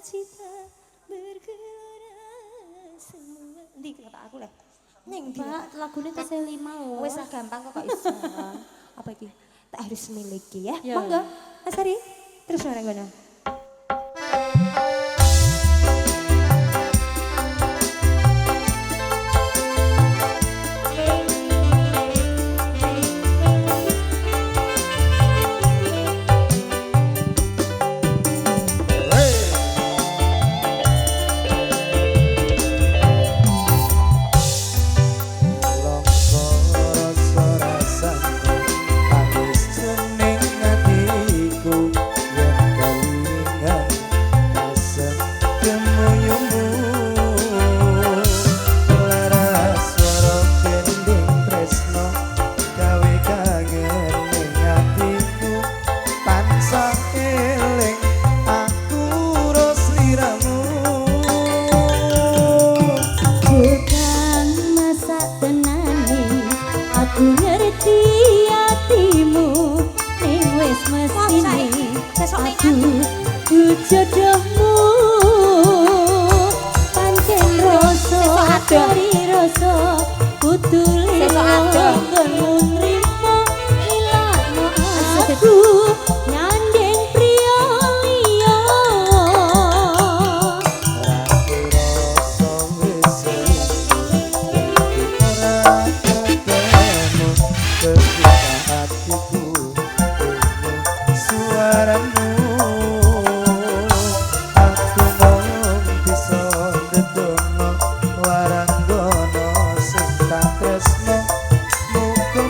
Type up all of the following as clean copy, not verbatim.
cita bergelora semua. Ndi kata aku lah. Ning Mbak, lagunya tesih 5 loh. wis lah gampang kok iso. Apa iki? Tak harus miliki ya. Ya. Monggo. Mas Ari, terus nang ngono. Aku ngerti hatimu ning wis mestine aku jodohmu pancen rasa dari rasa putuli nggonmu nrimo ilakno aku nyandeng priya liya Waranggono sing tak tresno muga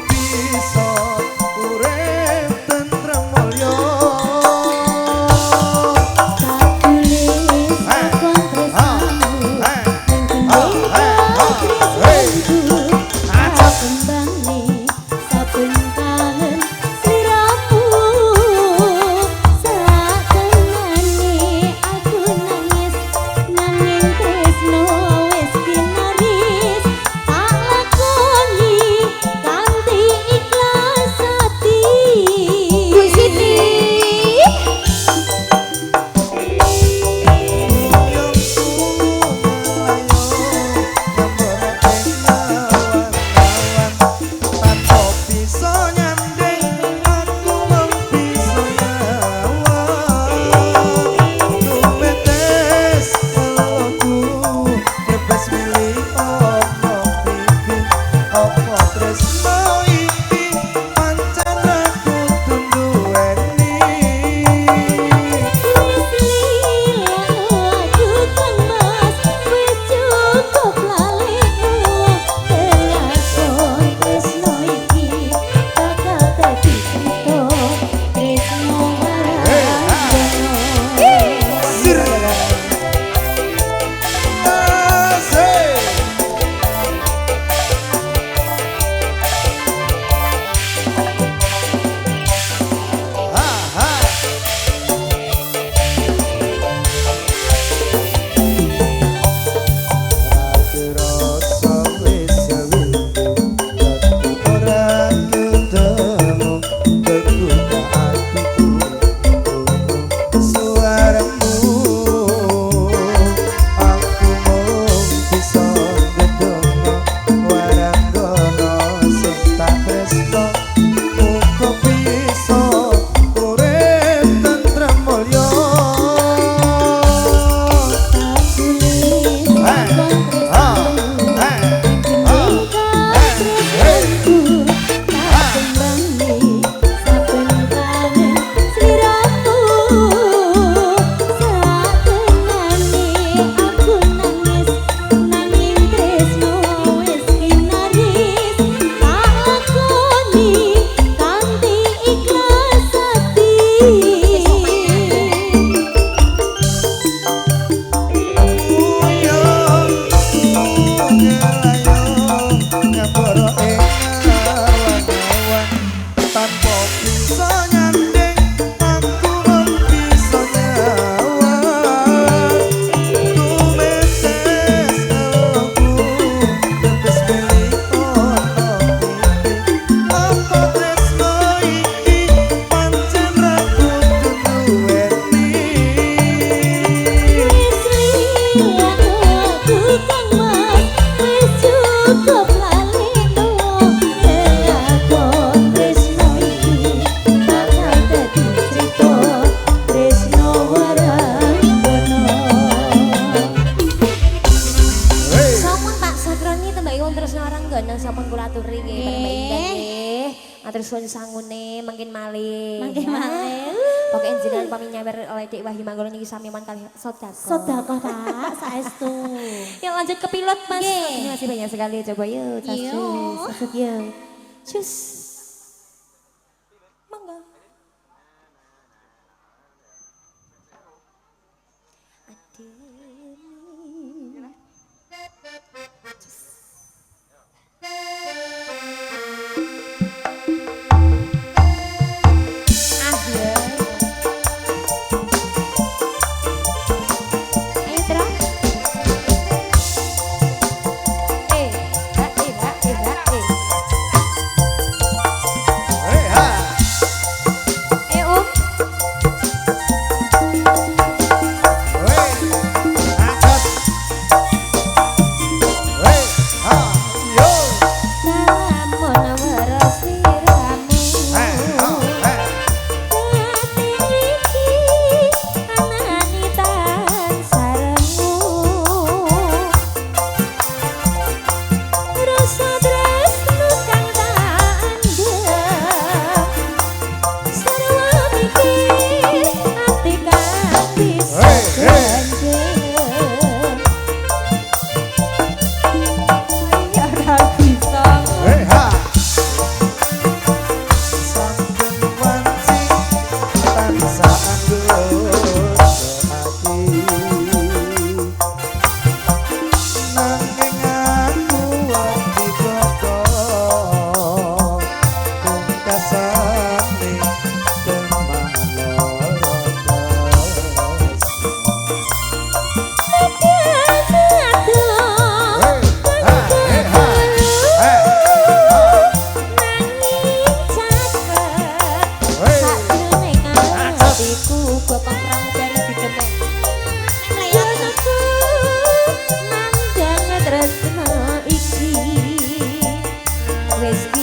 Sampun Pak Sakroni tembake wong terus orang gandeng sampun kula aturi nggih permainan nggih. Matur suwun sangune mangkin malih. Mangkin malih. Pokoke jenengan pami nyawer oleh Dik Wahyu Manggolo niki sami mon kali sedekah. Sedekah Pak, saestu. Yuk lanjut ke pilot Mas. Nggih. Terima kasih banyak sekali coba yuk. Yuk. Sasut yuk. Cus. Mangga.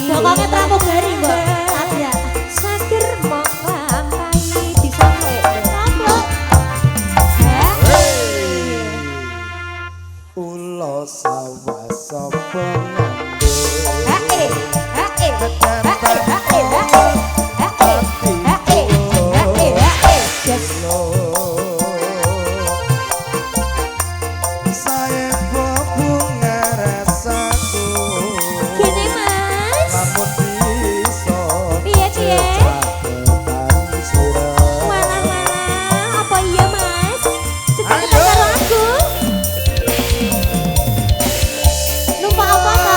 Pokoknya pramugari mbak ada Sakir mau lampai disampe Samplok Ulo sawah sapa Numpak apa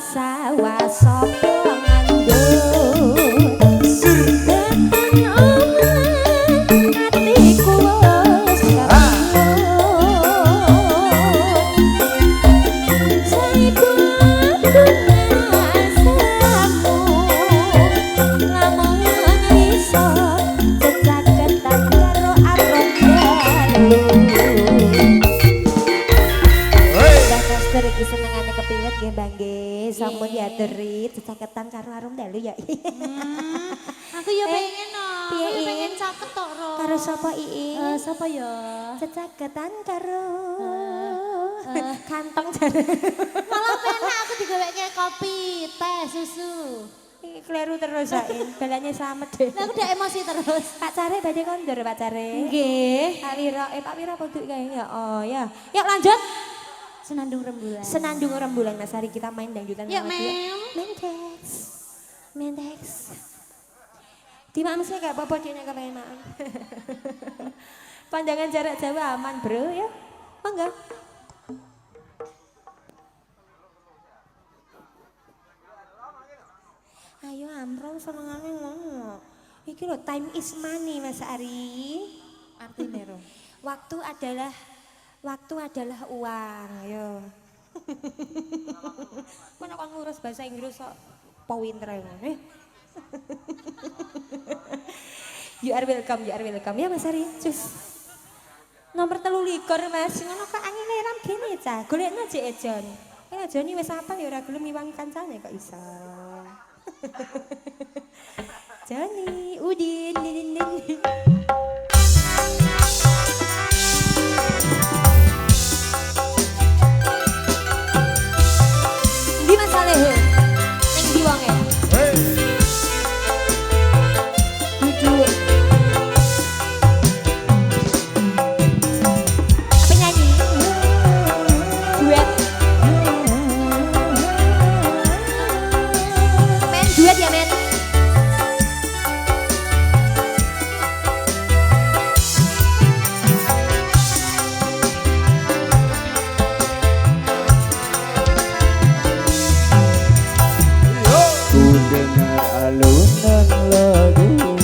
sawah sapa ngandung tekan oman atiku wis kabulon saiku asamu lamun iso cecaketan karo arom dalu Master iki senengane kepiwet nggih Mbak nggih. Sampun diaturi cecaketan karo arum dalu ya. Aku ya pengen no. Piye, Aku I? pengen caket tok Ro. Karo sapa ii? Sapa ya? Cecaketan karo kantong jare. Malah penak aku digaweke kopi, teh, susu. Iki kleru terus sain. Balane slamet deh. Nah, aku udah emosi terus. Pak Care badhe kondur Pak Care. Nggih. Pak Wiro, Pak Wiro poduk kae ya. Oh ya. Yuk lanjut. Senandung rembulan. Senandung rembulan Mas Hari kita main dangdutan Yuk, sama dia. Mem. Mentex. Mentex. Di maam sih gak apa-apa dia kepengen maam. Pandangan jarak jauh aman bro ya. Mangga. Ayo Amrong senengane ngono. Iki lho time is money Mas Ari. Artine Ro. Waktu adalah uang, yo. Mana kon ngurus bahasa Inggris kok pinter ngono. You are welcome ya Mas Ari. Cus. Nomor 23 Mas, ngono kok angine ram gene cah. Golekno Cek Ejon. Ejoni wis apal ya ora gelem iwangi kancane kok iso. Joni, Udin, din. Di masalah neng di wonge. Duduk. Penyanyi. Duet. Men duet ya men. Ku dengar alunan lagu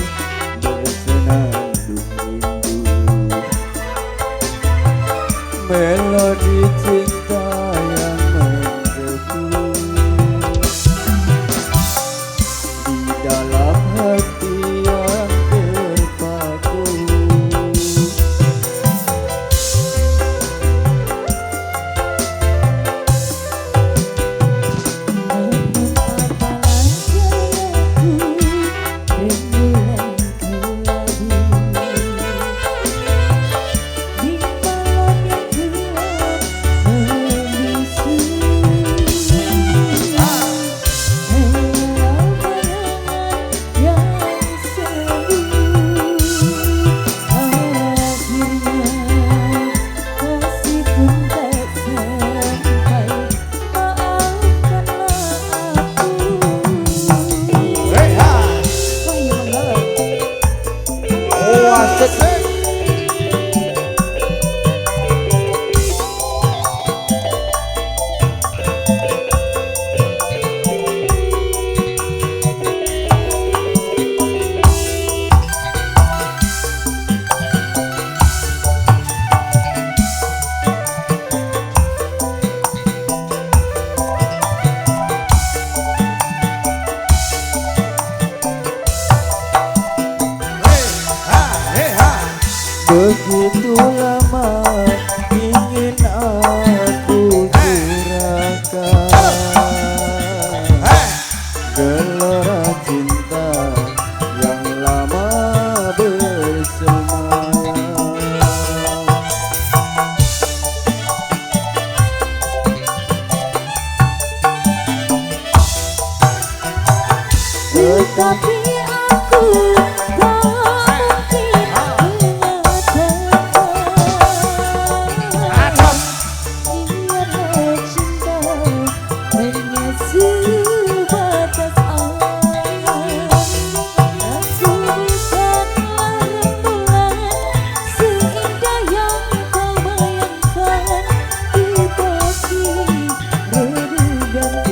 bersenandung rindu, melodi cinta yang menggebu di dalam hati yang terpaku. Begitu lama ingin aku curahkan gelora cinta yang lama bersemayam. Tetapi aku tak mungkin mengatakan biar cinta hanya sebatas angan. Aku bukanlah rembulan seindah yang kau bayangkan, tetapi redu dan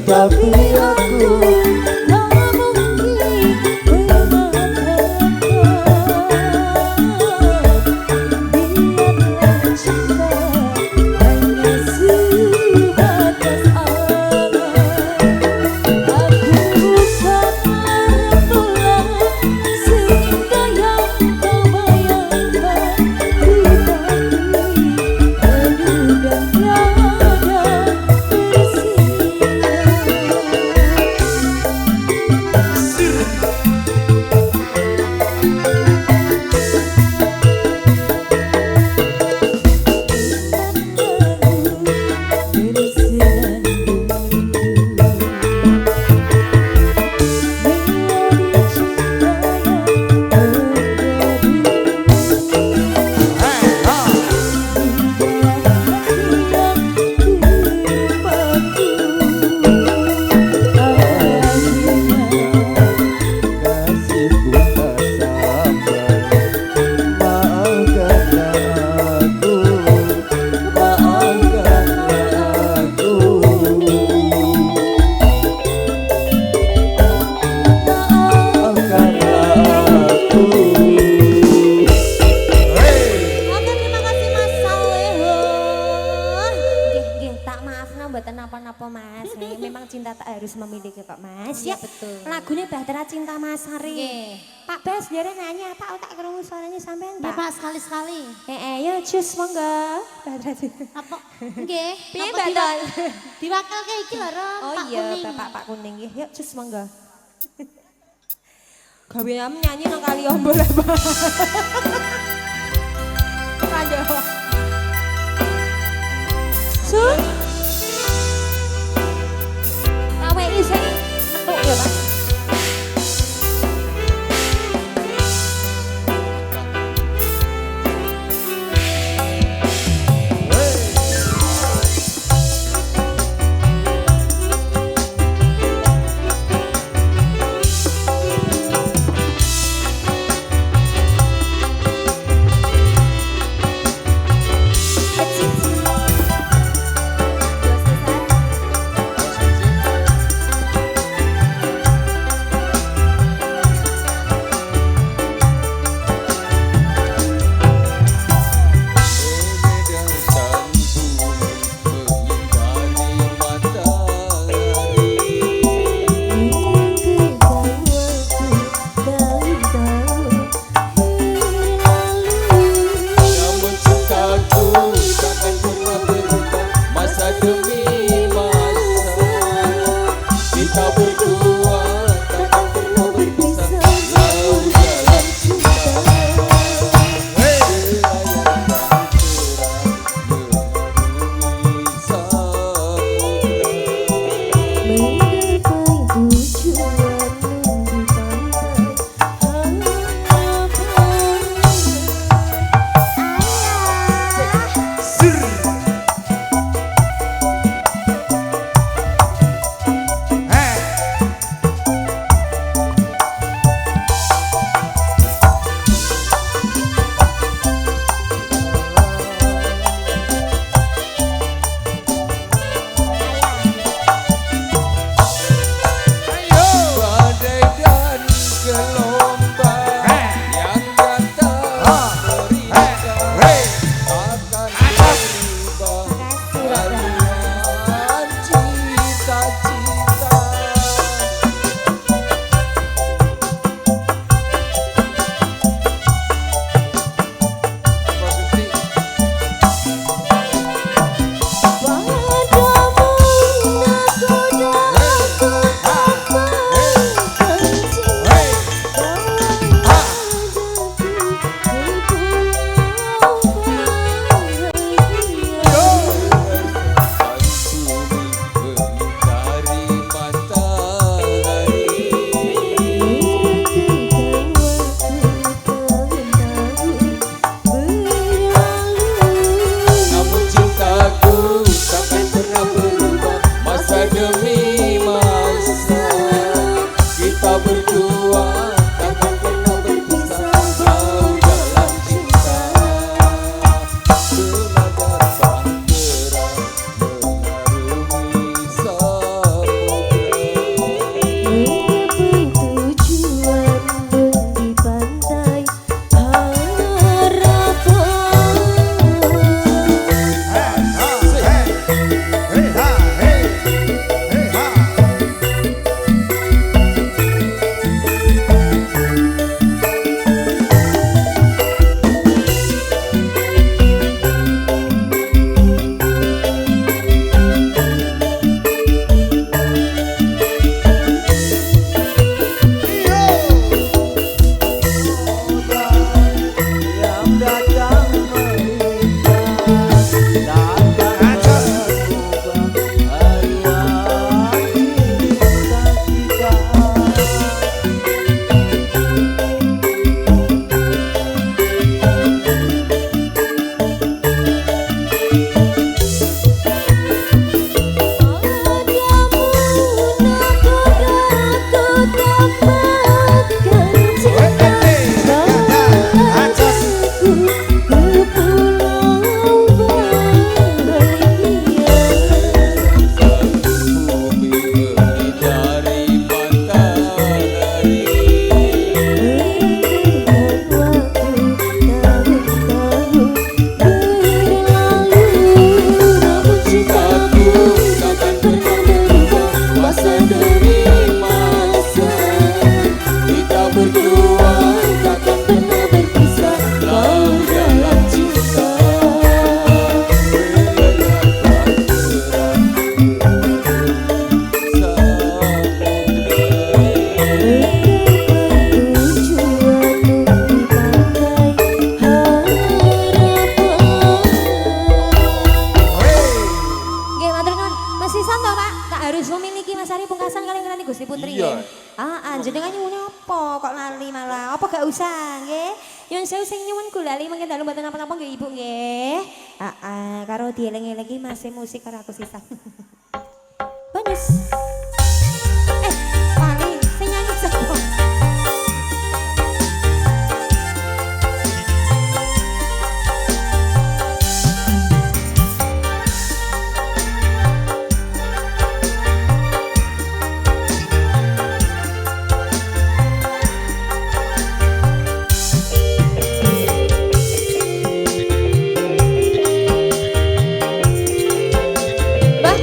tapi aku tak mungkin mengatakan biarlah cinta hanya sebatas angan. Aku bukan bulan seindah yang kau bayangkan, tetapi aduh dan tiada kasihku tak sabar. Maafkanlah aku, maafkanlah aku. Maafkanlah aku. Oke, terima kasih Mas Saleho. Nggih, tak maafno mboten napa-napa Mas. Memang cinta tak harus memiliki kok Mas. Iya, betul. Lagune Bahtera Cinta Mas Hari. Nggih. Pak Bas jare nyanyi apa tak krungu suaranya sampean Ya tak? Pak sekali-sekali. Yo cus monggo. Bahtera Cinta. Apa? Nggih. Piye Apa Batal? Diwakilke iki lho, Rom. Oh Pak iya, Kuning. Bapak Pak Kuning nggih. Yuk cus monggo. Gawe am nyanyi nang kali ombo lah, Pak. Ayo. Sun. Kawe isih metuk ya, Mas. harus memiliki Mas Ari pungkasan kalian ngerti Gusti Putri Iya. ya. Jenengan nyuwun apa kok lali malah? Apa gak usah nggih? Nyuwun sewu sing nyuwun kula lali mangke dalu mboten napa-napa nggih Ibu nggih. Karo dieling-elingi masih musik karo aku sisa. Bonus. Wali sing nyanyi sapa? Mbah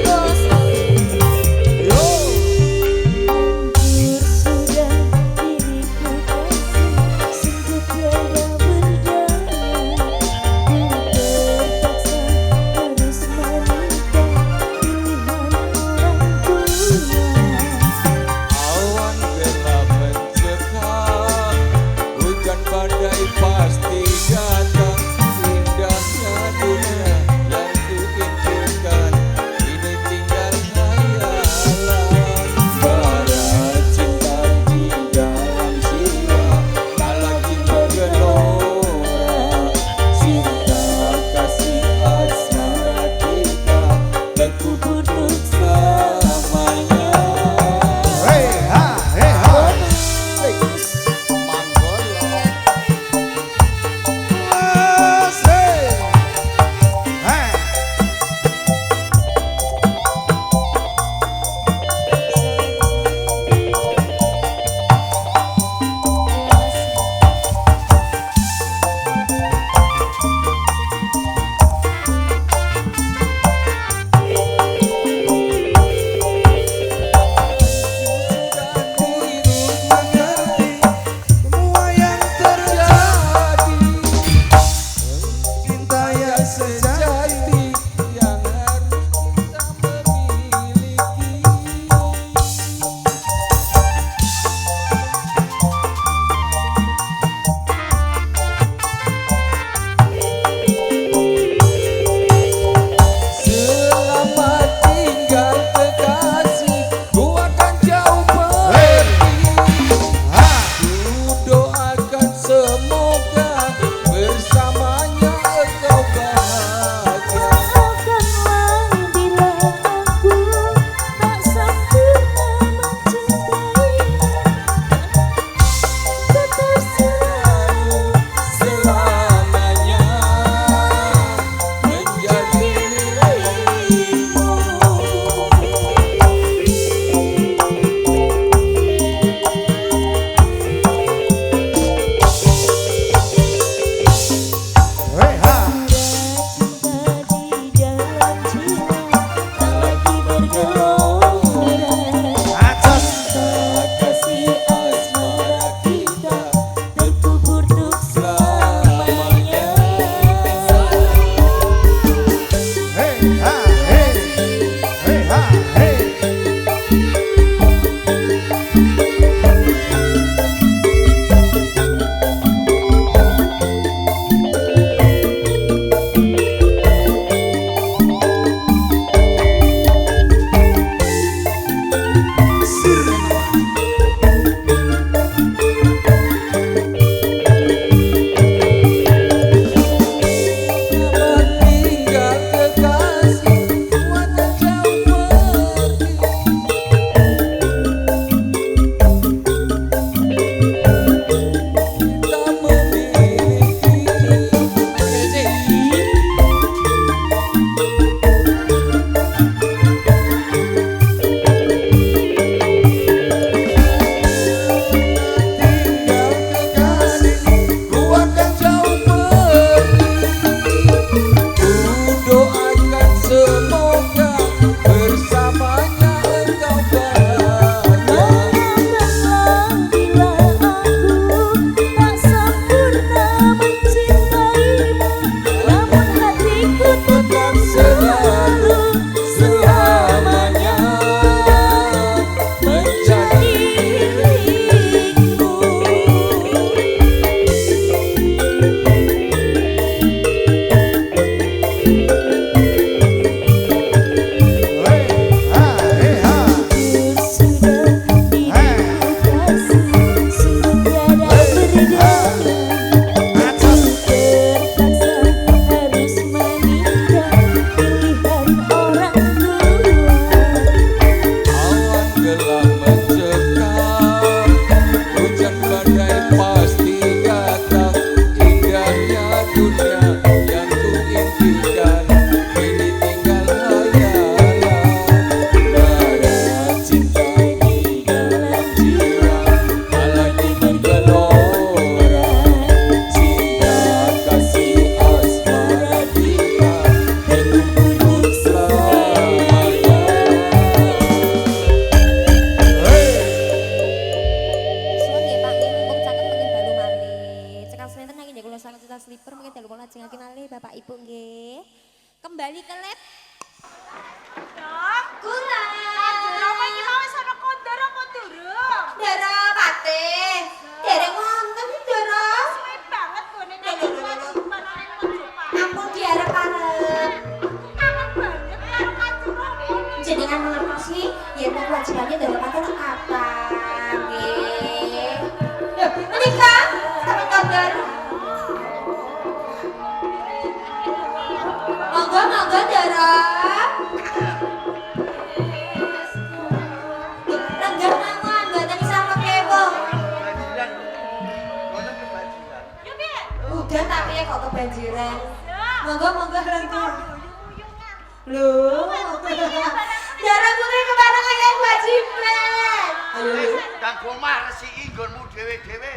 jenengan mengerti yen kewajibannya dari paten apa nggih. Lho, menika sampeyan kabar. Monggo Dara. Lenggah mawon mboten sama kewong. Udah tapi ya kok kebanjiran. Monggo lenggah. Lho. Dara putri kebarengan yang kewajiban. Ayo. Kanggo maresiki nggonmu dhewe-dhewe.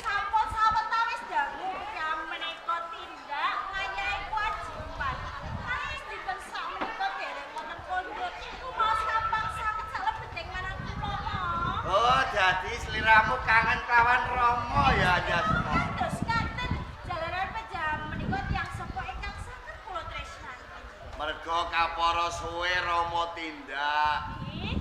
Sampun sawetawis dangu yang menika tindak ngayahi kewajiban. Wis dinten sak menika dereng wonten kondhok. Mas kapan saged salebeting marang kula. Oh, dadi sliramu kangen kawan Rama ya Anjasmara. Terus ngaten jalaran pejam menika tiyang sapa ingkang saged kula tresnani. Merga kapara suwe Rama tindak. Nggih.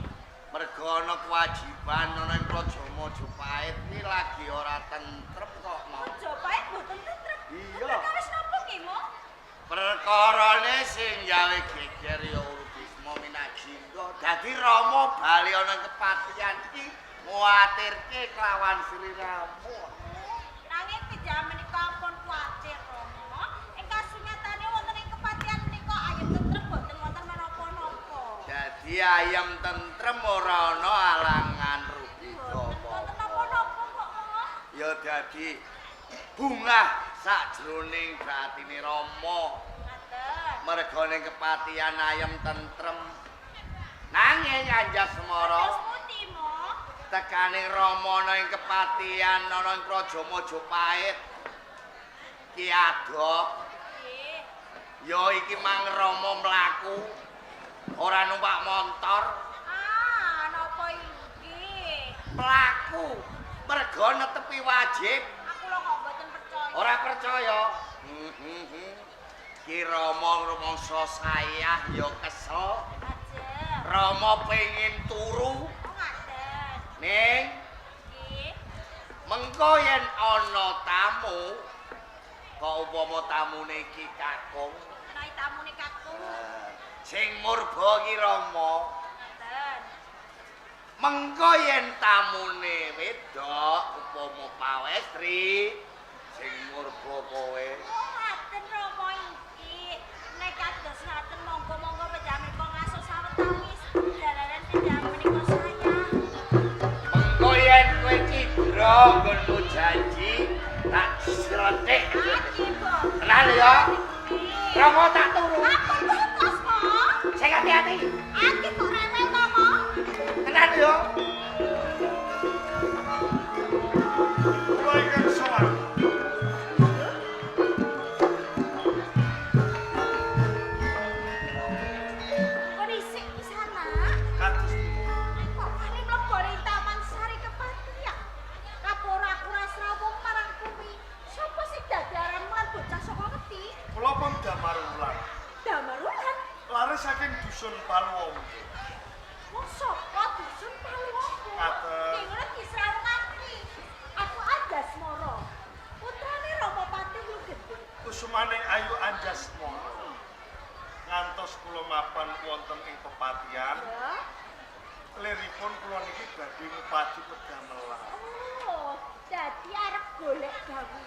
Merga ana kewajiban ana ing Praja Majapahit iki lagi ora tentrem kok mau. Majapahit boten tentrem. Iya. Perkawis napa nggih, Mo? Perkarane sing gawe geger ya Urubisma Minajindo. Dadi Rama bali ana kepatihan iki nguwatirke kelawan sliramu. Nanging pejam menika ampun kuwatir, Rama. Ing kasunyatane wonten ing kepatihan menika ayem tentrem boten wonten menapa-napa. Dadi ayam tentrem ora ana alangan rugi Wonten apa. napa-napa kok, Mo. Ya dadi bungah sajroning batine Rama. Ngaten. Mergane kepatihan ayam tentrem. Nanging Anjasmara Terus pundi, Mo? tekaning Rama ana ing kepatihan ana ing Praja Majapahit ki adok. Nggih. Ya iki mang Rama mlaku ora numpak montor, Ah, napa iki? mlaku merga netepi wajib. Aku lho kok mboten percaya. Ora percaya? Ki Rama rumangsa sayah ya kesel. Ajeng. Rama pengin turu Oh, ngaten. ning Nggih. mengko yen ana tamu kok upama tamune iki kakung Menawi tamune kakung. sing murba ki Rama Ngaten. mengko yen tamune wedok upama pawestri sing murba kowe Oh, ngaten Rama iki. Nek kados ngaten monggo-monggo pejam menika ngaso sawetawis. Dalaran pejam menika saya. mengko yen kowe cidra nggonmu janji tak sretik Aki, Mbok. tenan ya Rama tak turu Ampun bagus, Mo. sing hati-hati Aki kok rewel to, Mo. tenan ya Kula ingkang sowan. Kok dhisik di sana? Kados Kok kali mlebu ning Taman Sari Kepatihan? Kapora-pura srawung marang kuwi. Sopo sing dadi aran lan bocah saka ngendi? kula pun damar ulang. Damarulan. Lare saking dusun Paluwong. Wong saka dusun Paluwongko. Ngaten. Ning ngono disrawung ati. Aku Anjasmara. Putrane Rama Pati Lugede. Kusumaning Ayu Anjasmara. Ngantos kula mapan wonten ing pepatihan, Ya. liripun kula niki badhe ngupadi pedamelan. Oh, dadi arep golek gawian.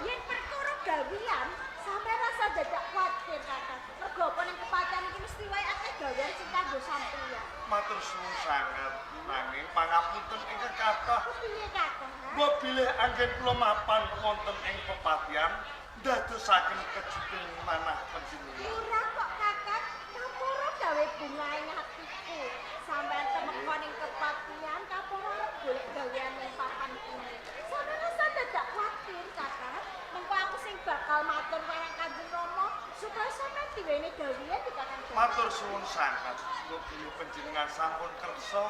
Yen perkara gawian, sampe rasa dadak kuwatir Kakang. Mergo apa ning kepatihan iki mesti wae akeh gawean sing kanggo sampeyan. Matur suwun sanget nanging pangapunten ingkang kathah. Kepiye Kakang? Mbok bilih anggen kula mapan wonten ing pepatihan ndadosaken kejuting manah panjenengan. Ora kok Kakang, kapura gawe bungae atiku. Sampeyan temeka ning kepatihan kapura arep golek gawean ning papan kuwi. Sampe rasa dadak kuwatir Kakang. Mengko aku sing bakal matur marang Kanjeng Rama supaya sampeyan diwene gawean di Kakang. Matur suwun sanget. Kula bilih panjenengan sampun kersa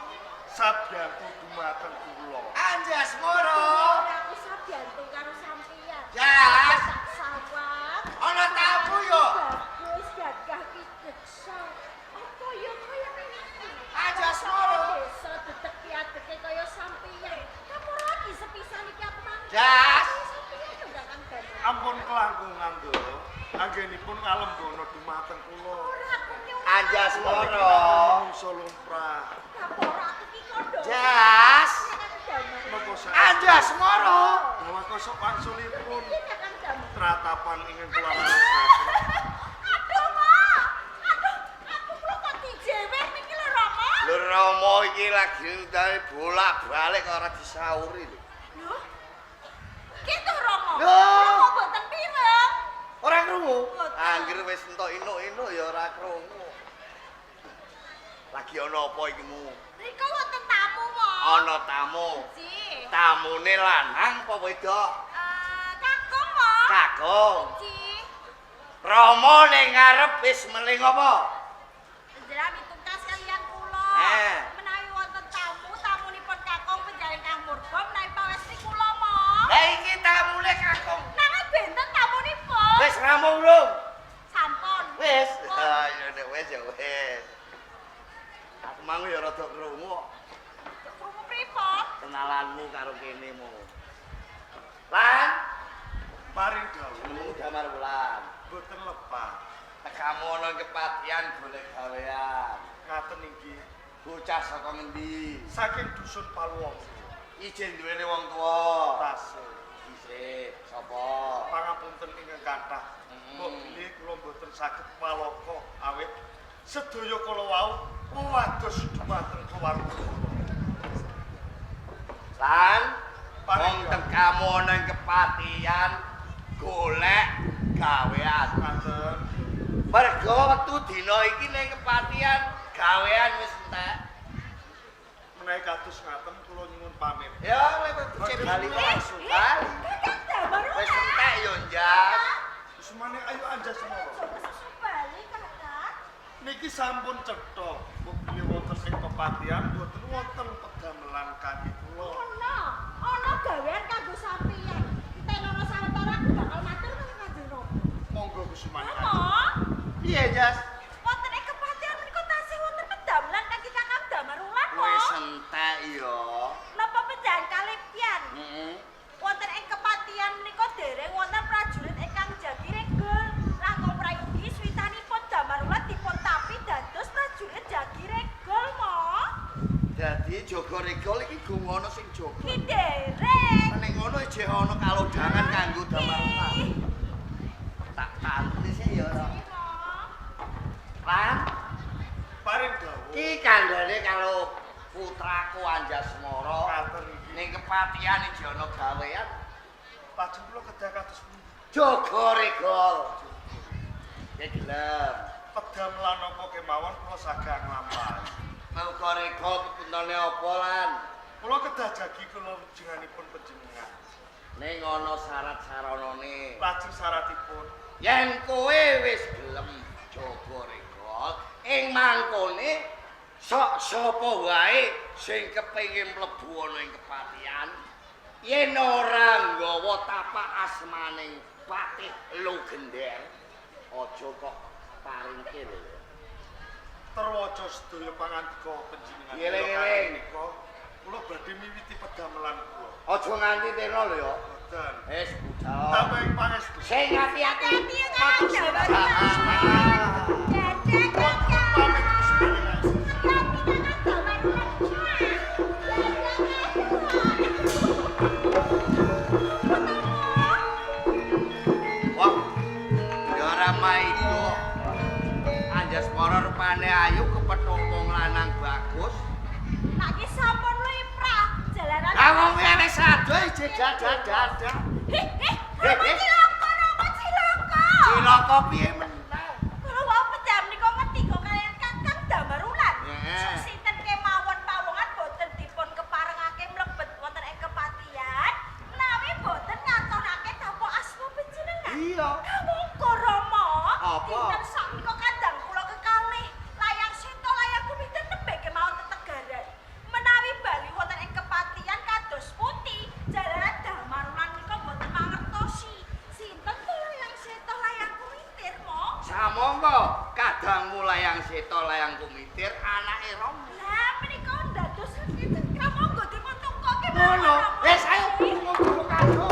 sabiyantu dumateng kula. Anjasmara Ora aku sabiyantu karo sampeyan. Jas. Tak sawat. ana tamu yo Bagus gagah ki deksa. Apa ya kaya ngene? Anjasmara Desa dedek-dedeke kaya sampeyan. Kapura lagi sepisan iki aku mang. Jas. Sampeyan yo gak kan Ampun kelangkungan to. Anggenipun ngalembono dumateng kula. Anjasmara. Solumprah. Kapora aku ki kondo. Jas. Napa sak? Anjasmara. Dawa kosok wangsulipun. Kakang Damar. Tratapan ingin kula rasaken. Aduh, Mak. Aduh, aku kok kok dijewer iki lho, Rama. Lho Rama iki lagi ndang bolak-balik kok ora disauri lho. Lho. Gitu, Rama. Lho. Rama mboten pireng. Ora krungu? Boten. Angger wis entuk inuk-inuk ya ora krungu. Lagi ana apa iki mu? Rika wonten tamu, Mak. Ana tamu. Ji. Tamune lanang apa wedok? Kakung, Mak. Kakung. Ji. Rama ning ngarep wis meling apa? Jenengan mitungkas kalian kula. Menawi wonten tamu, tamunipun Kakung penjaring Kang Murba menawi pawesti kula, Mak. Lah iki tamune Kakung. Nanging benten tamunipun. Wis rampung belum? Sampun. Wis. Pun. Ah ya nek wis ya wis. Aku mang ya rada krungu. Krungu pripun? Kenalanmu karo kene mu. Lan, Paring dawuh. jenengmu Damar Wulan. Boten lepah. Tekamu ana kepatihan golek gawean. Ngaten inggih. Bocah saka ngendi? Saking dusun Paluwong. Ijin duwene wong tuwa. Tasih. Dhisik, sapa? Pangapunten ingkang kathah. Kok bilih kula boten saged paloka awit sedaya kala wau wados dumateng keluarga kula. Lan, Paring wong tekamu ana ing kepatihan golek gawean. Ngaten. Mergo wektu dina iki ning kepatihan gawean wis entek. Menawi kados ngaten kula nyuwun pamit. Ya, lek becik bali langsung bali. Kakang Damar Wis entek yo, Jas. Semane ayo Anjasmara. Susu bali, Kakang. Niki sampun cetha. Bilih wonten ing pepatihan boten wonten pedamelan kaki kula. Ana gawean kanggo sampeyan. Ten ana sawetara aku bakal matur karo Kanjeng Rama. Monggo Kusumane. Rama, Piye, Jas? wonten ing kepatihan menika tasih wonten pedamelan kangge Kakang Damar Wulan, Wis Mak. entek yo. Napa penjahan kalipian? Heeh. Wonten ing kepatihan menika dereng wonten prajurit ingkang jagi regel. Langkung praidi switanipun Damar Wulan dipun tapi dados prajurit jagi regel, Mak. Dadi jaga regol iki gungono sing jaga. Ki dereng. Nek ngono jek ana kalodhangan kanggo Damar Wulan. Ih, Tak tantri sih ya. Mak. Lan, Paring dawuh. ki kandhane karo putraku Anjasmara Ngaten inggih. ning kepatihan iki ana gawean Lajeng kula kedah kados pundi? jaga regol. Ya gelem. Pedamelan apa kemawon kula saged nglampahi. Jaga regol kepuntane apa lan? Kula kedah jagi kula jenenganipun panjenengan. Ning ana syarat-saranane. Lajeng syaratipun Yen kowe wis gelem jaga regol, ing mangkone sok sapa wae sing kepengin mlebu ana ing kepatihan, yen ora nggawa tapak asmaning Patih Lugender, aja kok paringke lho. terwaca sedaya pangandika panjenengan. Eling-eling. Menika kula badhe miwiti pedamelan kula. Aja nganti tena lho ya. Boten. Wis budal. Tambah ing pangestu. Sing ati-ati. Hati-hati ya, Kang Damar Wulan. Dadah, Kakang. Pamit Kusumane. Hati-hati, Kakang Damar Wulan. Wah. Ya ora maido. Anjasmara rupane ayu kepethuk wong lanang bagus. Tak ki sampun limrah. Jalanan. Lah wong wis ado ijek dadah-dadah. Rama cilaka, Rama cilaka. Cilaka piye meneh? Kula wau pedam nika ngerti kok kalian Kakang Damar Wulan. Heeh. Sinten kemawon pawongan boten dipun keparengake mlebet wonten ing kepatihan menawi boten ngatonake tapa asma panjenengan. Iya. Kamangka Rama. Apa? Dinten sakmenika kandhang kula kekalih layang seta layang kumiten nembe kemawon tetegaran. Menawi bali wonten ing kepatihan kados putih, jalaran Damar Wulan nika boten mangertosi. Sinten to layang seta layang kumitir, Mo? Samangka kadangmu layang seta layang kumitir anake Rama. Lah menika ndadosaken kamangka dipun tungkoke Ngono. Wis ayo Rama. tunggu karo.